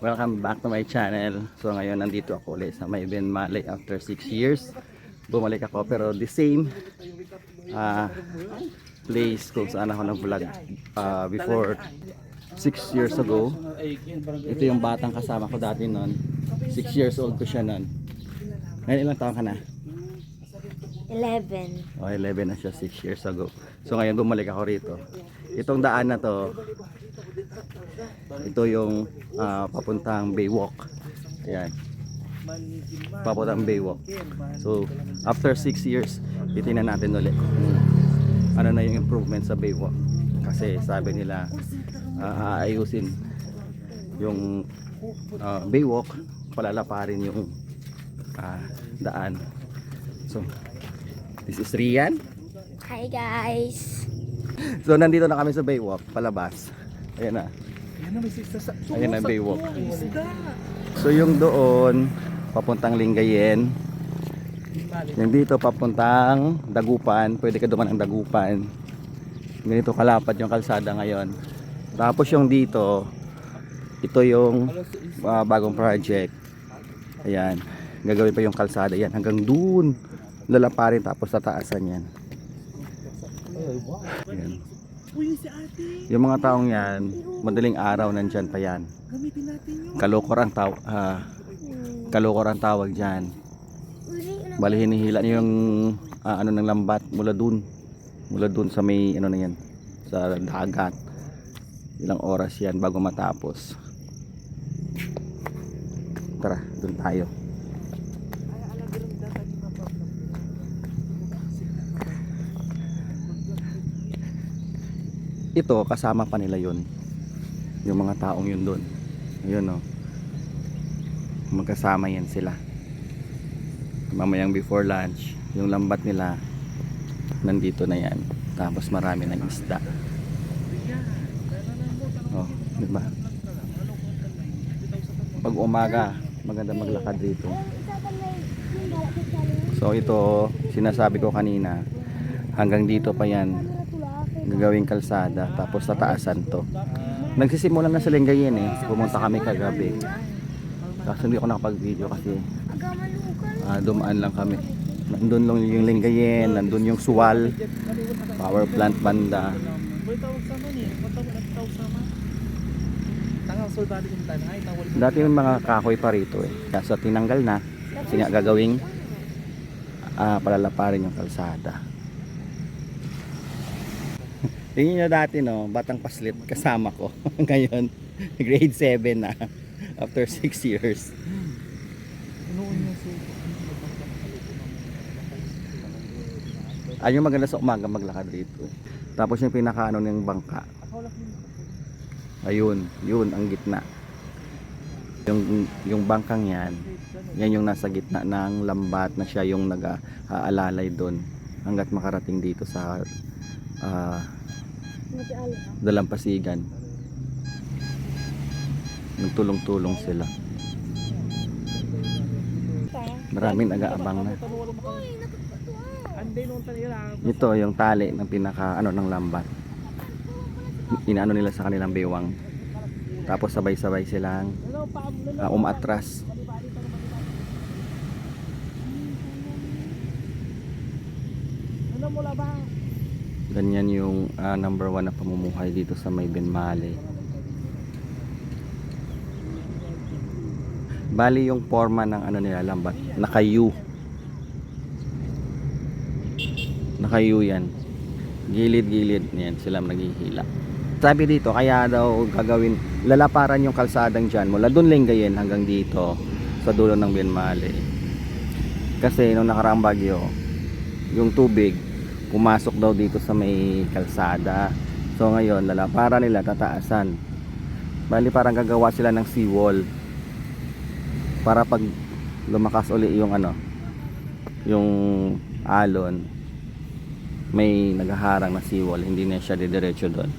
Welcome back to my channel. So ngayon nandito ako ulit sa may Ben Malay after 6 years. Bumalik ako pero the same place kung saan ako nag-vlog before 6 years ago. Ito yung batang kasama ko dati noon. 6 years old ko siya noon. Ngayon ilang taon ka na? 11. Oh, 11 na siya 6 years ago. So ngayon bumalik ako rito. Itong daan na to, ito yung papuntang Baywalk. Ayan, papuntang Baywalk. So after 6 years titingnan natin ulit kung ano na yung improvement sa Baywalk, kasi sabi nila aayusin yung Baywalk, palalaparin yung daan. So this is Rian. Hi guys. So nandito na kami sa Baywalk, palabas. Ayan na. Ayan na Baywalk. So yung doon papuntang Lingayen, yung dito papuntang Dagupan, pwede ka duman ang Dagupan. Ganito kalapad yung kalsada ngayon. Tapos yung dito, ito yung bagong project. Ayan, gagawin pa yung kalsada yan hanggang doon, lalaparin tapos tataasan yan. Ayan. Yung mga taong yan, madaling araw nandyan pa yan. Kalokor ang tawag dyan. Bali hinihila niyo yung ano ng lambat mula dun sa may ano na yan, sa dagat. Ilang oras yan bago matapos. Tara, dun tayo. Ito kasama pa nila yun, yung mga taong yun doon. Ayun, oh, magkasama yan sila. Mamayang before lunch yung lambat nila nandito na yan, tapos marami ng isda. Oh, diba? Pag umaga maganda maglakad dito. So ito sinasabi ko kanina, hanggang dito pa yan gagawing kalsada, tapos tataasan to. Nagsisimula na sa Lingayen eh. Pumunta kami kagabi. Kasi hindi ako nakapag video kasi dumaan lang kami. Nandun lang yung Lingayen, nandun yung Suwal power plant banda. Dati yung mga kahoy pa rito eh. Kaso tinanggal na. Kasi nga gagawing palalaparin yung kalsada. Tingin nyo dati no, batang paslit kasama ko. Ngayon, grade 7 na. After 6 years. Ayun yung maganda sa umaga maglakad dito. Tapos yung pinakaano ng bangka. Ayun, yun ang gitna. Yung bangkang yan, yan yung nasa gitna ng lambat na siya yung nag-aalalay doon hanggat makarating dito sa Dalampasigan. Nagtulong-tulong sila. Maraming nag-aabang na. Ito yung tali ng pinaka ano ng lambat. Inaano nila sa kanilang bewang. Tapos sabay-sabay silang umaatras. Ganyan yung number 1 na pamumuhay dito sa may Ben Malay. Bali yung forma ng ano nila lambat, naka-U. Naka-U yan. Gilid-gilid yan sila naghihila. Sabi dito kaya daw gagawin, lalaparan yung kalsadang dyan mula doon Lingayen hanggang dito sa dulo ng Ben Malay. Kasi nung nakaraang bagyo, yung tubig pumasok daw dito sa may kalsada. So ngayon lalaparan nila, tataasan. Bali parang gagawa sila ng seawall para pag lumakas uli yung ano, yung alon, may naghaharang na seawall, hindi na siya didiretso doon.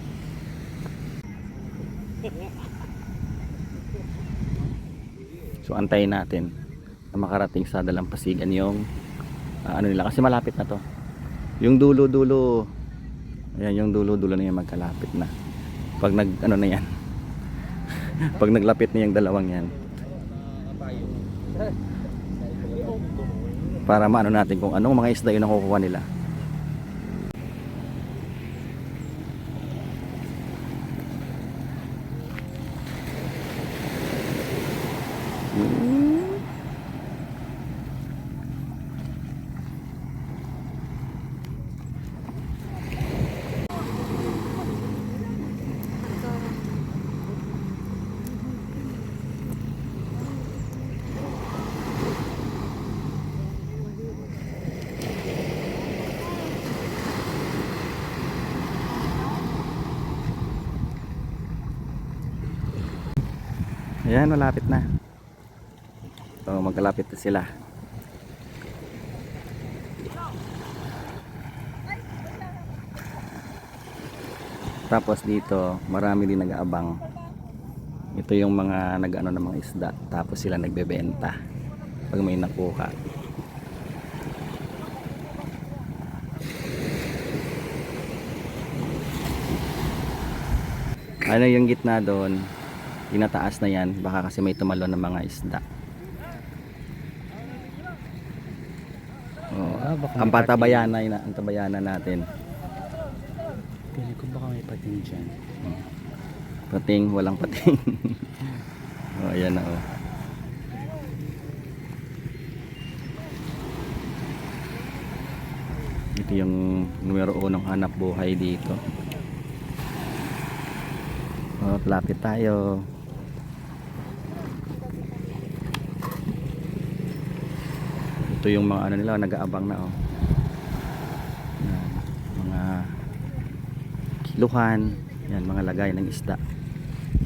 So antayin natin na makarating sa Dalampasigan yung ano nila, kasi malapit na to. Yung dulo-dulo, ayan yung dulo-dulo na yan, magkalapit na. Pag nag ano na yan, Pag naglapit na yung dalawang yan. Para maano natin kung anong mga isda yung nakukuha nila. Ayan, malapit na. So, magkalapit na sila. Tapos dito, marami din nag-aabang. Ito yung mga nag-ano ng mga isda. Tapos sila nagbebenta pag may nakuha. Ano yung gitna doon? Tinataas na yan, baka kasi may tumalon ng mga isda. Oh, ang patabayanan, ang tabayanan natin. Pili ko baka may pating dyan. Pating, walang pating. Oh, ayan na oh. Ito yung numero 1 hanap buhay dito. Oh, lapit tayo. Ito yung mga ano nila, nag-aabang na oh. Yan, mga kiluhan, yan mga lagay ng isda.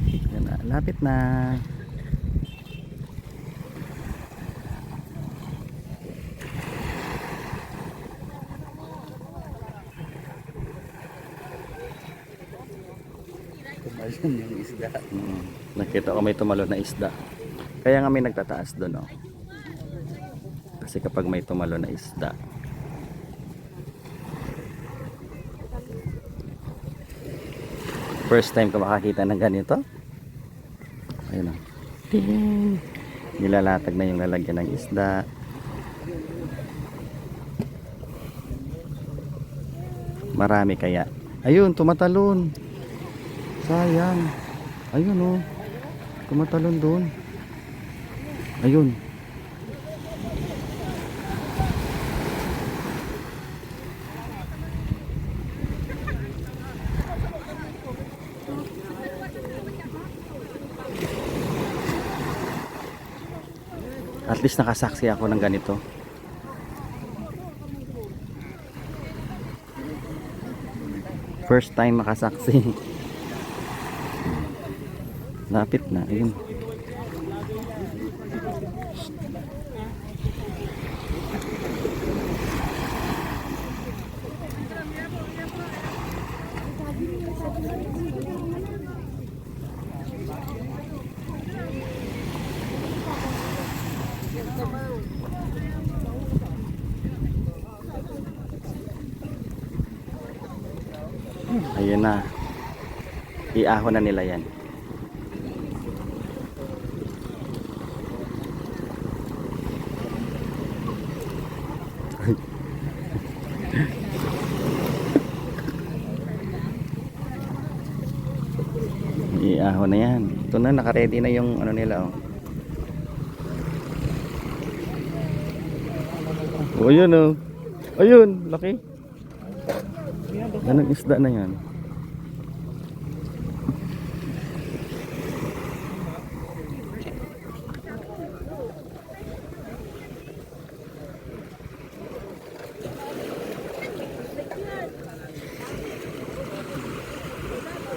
Yan, lapit na. Tumalon yung isda. Nakita ko may tumalon na isda. Kaya nga may nagtataas doon oh. Kasi kapag may tumalon na isda, first time ka makakita ng ganito. Ayun oh. Ting! Nilalatag na yung lalagyan ng isda. Marami kaya. Ayun, tumatalon. Sayang. Ayun oh. Tumatalon doon. Ayun. At least nakasaksi ako ng ganito. First time makasaksi. Lapit na, ayun. Ayun na. Iahon na nila yan. Iahon na yan. Ito na, naka-ready na yung ano nila oh. Oh, ayun oh. Ayun, laki. Anong isda na yan?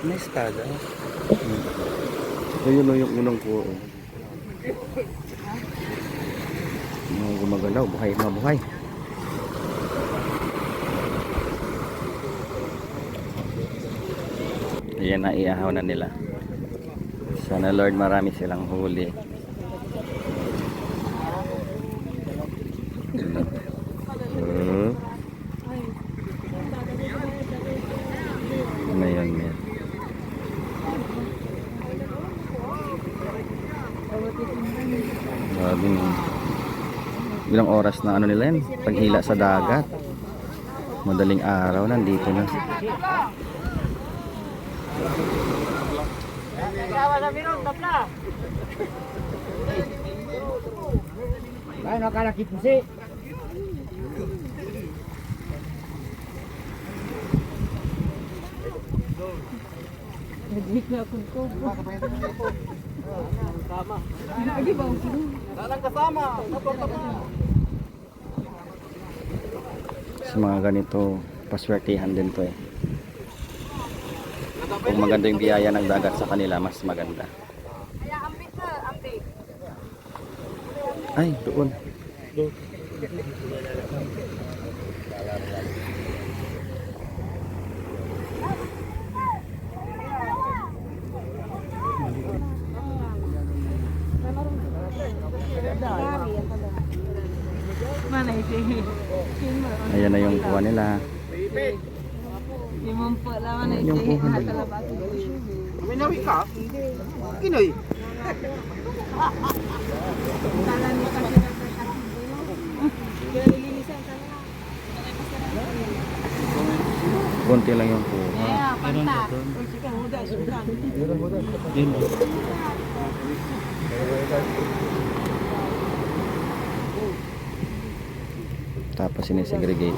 May espada. Ayun o yung unang ko. Mga gumagalaw, buhay, mabuhay. Ayan na, iyahaw na nila. Sana Lord marami silang huli. Ano yun yan? Grabe no. Ilang oras na ano nila yan, paghila sa dagat. Madaling araw, nandito na. Ay, nakalakit mo si. Sa mga ganito, paswertihan din to eh. Kung maganda yung biyaya ng dagat sa kanila, mas maganda. Ay, doon. Ayan na yung kuha nila. Yung kuha nila. Minawi ka? Kinoy. Konti lang yung kuha. Meron ba doon? Yun ba? Tapos sinisegregate.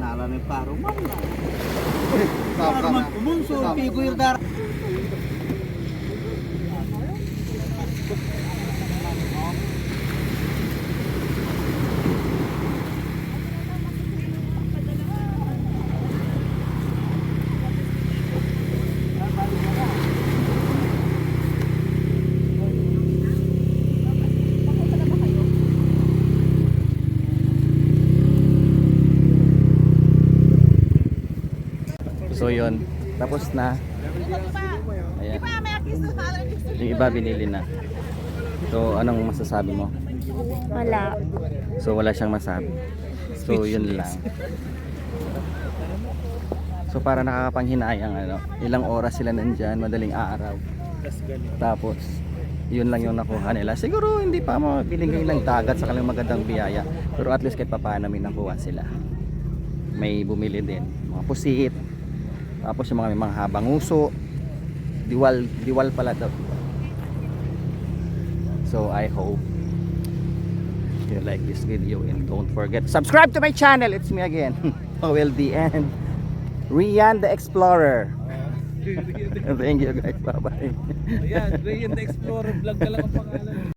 Nala ni paro man. Paro man kumunso pigo yung dar. So yun, tapos na. Ayan. Yung iba binili na. So anong masasabi mo? Wala. So wala siyang masabi. So yun lang. So para nakakapanghinayang ano, ilang oras sila nandyan, madaling araw. Tapos yun lang yung nakuha nila. Siguro hindi pa mabiling ng dagat sa kanilang magandang biyaya. Pero at least kahit papaano may nakuha sila. May bumili din. Mga pusit. Tapos yung mga may mga habang uso. Diwal pala daw. So I hope you like this video and don't forget to subscribe to my channel. It's me again, OLD and Rian the Explorer. Thank you guys, bye bye. Ayan, Ray and the Explorer vlog na lang ang pangalan.